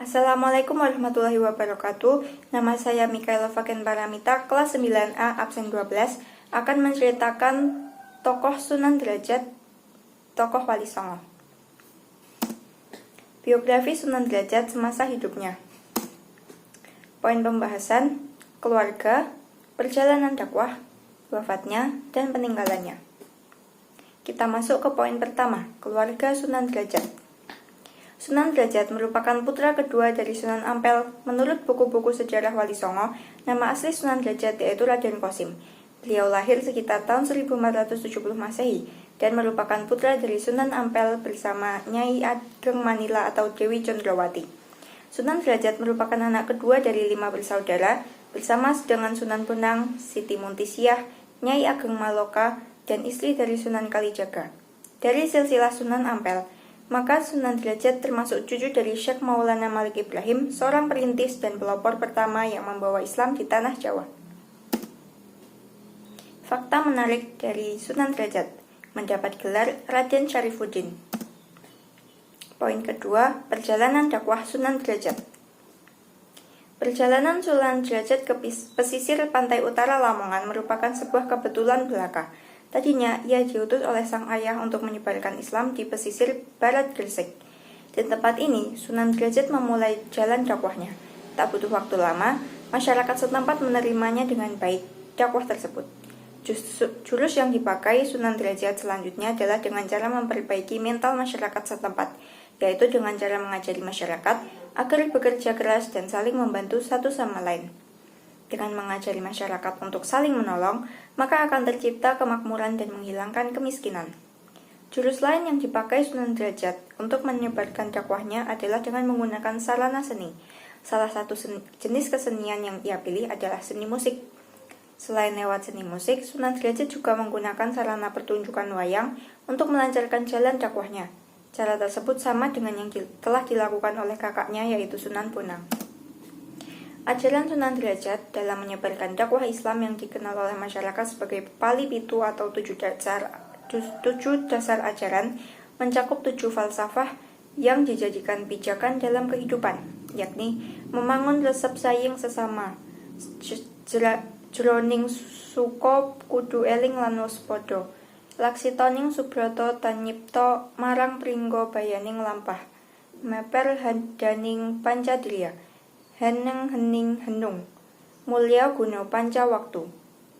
Assalamualaikum warahmatullahi wabarakatuh. Nama saya Mikaela Faken Paramita, kelas 9A, absen 12, akan menceritakan tokoh Sunan Derajat, tokoh Wali Songo. Biografi Sunan Derajat semasa hidupnya. Poin pembahasan: keluarga, perjalanan dakwah, wafatnya, dan peninggalannya. Kita masuk ke poin pertama, keluarga Sunan Derajat. Sunan Derajat merupakan putra kedua dari Sunan Ampel. Menurut buku-buku sejarah Wali Songo, nama asli Sunan Derajat yaitu Raden Kosim. Beliau lahir sekitar tahun 1470 Masehi dan merupakan putra dari Sunan Ampel bersama Nyai Ageng Manila atau Dewi Condrawati. Sunan Derajat merupakan anak kedua dari 5 bersaudara bersama dengan Sunan Bonang, Siti Muntisiah, Nyai Ageng Maloka, dan istri dari Sunan Kalijaga. Dari silsilah Sunan Ampel, maka Sunan Derajat termasuk cucu dari Syekh Maulana Malik Ibrahim, seorang perintis dan pelopor pertama yang membawa Islam di tanah Jawa. Fakta menarik dari Sunan Derajat: mendapat gelar Raden Syarifuddin. Poin kedua, perjalanan dakwah Sunan Derajat. Perjalanan Sunan Derajat ke pesisir pantai utara Lamongan merupakan sebuah kebetulan belaka. Tadinya, ia diutus oleh sang ayah untuk menyebarkan Islam di pesisir barat Gresik. Di tempat ini, Sunan Derajat memulai jalan dakwahnya. Tak butuh waktu lama, masyarakat setempat menerimanya dengan baik. Dakwah tersebut. Jurus yang dipakai Sunan Derajat selanjutnya adalah dengan cara memperbaiki mental masyarakat setempat, yaitu dengan cara mengajari masyarakat agar bekerja keras dan saling membantu satu sama lain. Dengan mengajari masyarakat untuk saling menolong, maka akan tercipta kemakmuran dan menghilangkan kemiskinan. Jurus lain yang dipakai Sunan Derajat untuk menyebarkan dakwahnya adalah dengan menggunakan sarana seni. Salah satu jenis kesenian yang ia pilih adalah seni musik. Selain lewat seni musik, Sunan Derajat juga menggunakan sarana pertunjukan wayang untuk melancarkan jalan dakwahnya. Cara tersebut sama dengan yang telah dilakukan oleh kakaknya, yaitu Sunan Bonang. Ajaran Sunan Derajat dalam menyebarkan dakwah Islam yang dikenal oleh masyarakat sebagai Pali Pitu atau 7 dasar ajaran mencakup 7 falsafah yang dijadikan pijakan dalam kehidupan, yakni membangun resep saing sesama, jroning suka kudu eling lan waspada, laksitoning subrata tanyipta marang pringga bayaning lampah, meper hadaning pancadriya, heneng hening henung, mulya guna panca waktu,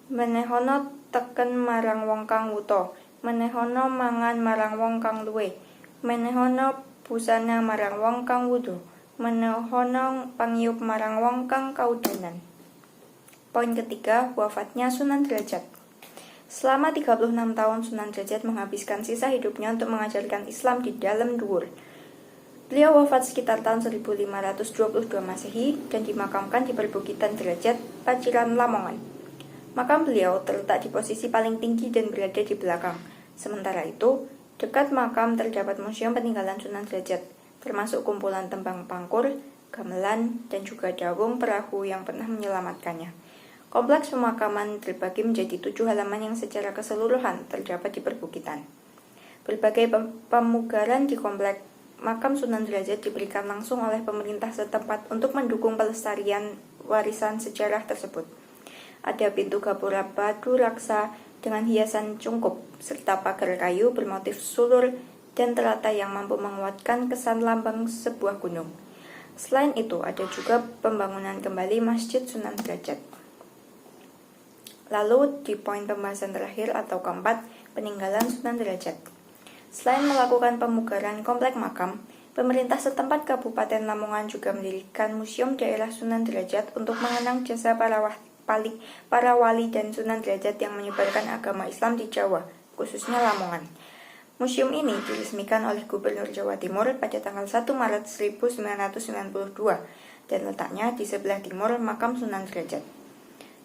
menehono teken marang wong kang wuta, menehono mangan marang wong kang luwe, menehono busana marang wong kang wudo, menehono pangiup marang wong kang kaudanan. Poin ketiga, wafatnya Sunan Derajat. Selama 36 tahun Sunan Derajat menghabiskan sisa hidupnya untuk mengajarkan Islam di dalam Dhuwur. Beliau wafat sekitar tahun 1522 Masehi dan dimakamkan di Perbukitan Derajat, Paciran, Lamongan. Makam beliau terletak di posisi paling tinggi dan berada di belakang. Sementara itu, dekat makam terdapat museum peninggalan Sunan Derajat, termasuk kumpulan tembang pangkur, gamelan, dan juga dawung perahu yang pernah menyelamatkannya. Kompleks pemakaman terbagi menjadi 7 halaman yang secara keseluruhan terdapat di perbukitan. Berbagai pemugaran di kompleks makam Sunan Derajat diberikan langsung oleh pemerintah setempat untuk mendukung pelestarian warisan sejarah tersebut. Ada pintu gapura batu raksa dengan hiasan cungkup, serta pagar kayu bermotif sulur dan teratai yang mampu menguatkan kesan lambang sebuah gunung. Selain itu, ada juga pembangunan kembali Masjid Sunan Derajat. Lalu di poin pembahasan terakhir atau keempat, peninggalan Sunan Derajat. Selain melakukan pemugaran komplek makam, pemerintah setempat Kabupaten Lamongan juga mendirikan Museum Daerah Sunan Derajat untuk mengenang jasa para wali dan Sunan Derajat yang menyebarkan agama Islam di Jawa, khususnya Lamongan. Museum ini diresmikan oleh Gubernur Jawa Timur pada tanggal 1 Maret 1992 dan letaknya di sebelah timur makam Sunan Derajat.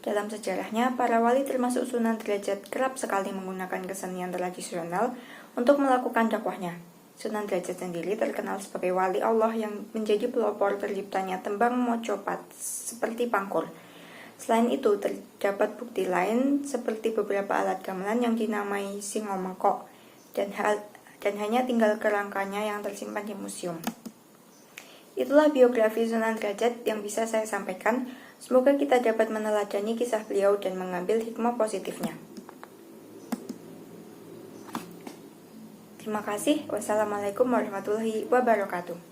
Dalam sejarahnya, para wali termasuk Sunan Derajat kerap sekali menggunakan kesenian tradisional untuk melakukan dakwahnya. Sunan Derajat sendiri terkenal sebagai wali Allah yang menjadi pelopor terciptanya tembang mocopat seperti pangkur. Selain itu, terdapat bukti lain seperti beberapa alat gamelan yang dinamai singomengkok dan hanya tinggal kerangkanya yang tersimpan di museum. Itulah biografi Sunan Derajat yang bisa saya sampaikan. Semoga kita dapat meneladani kisah beliau dan mengambil hikmah positifnya. Terima kasih. Wassalamualaikum warahmatullahi wabarakatuh.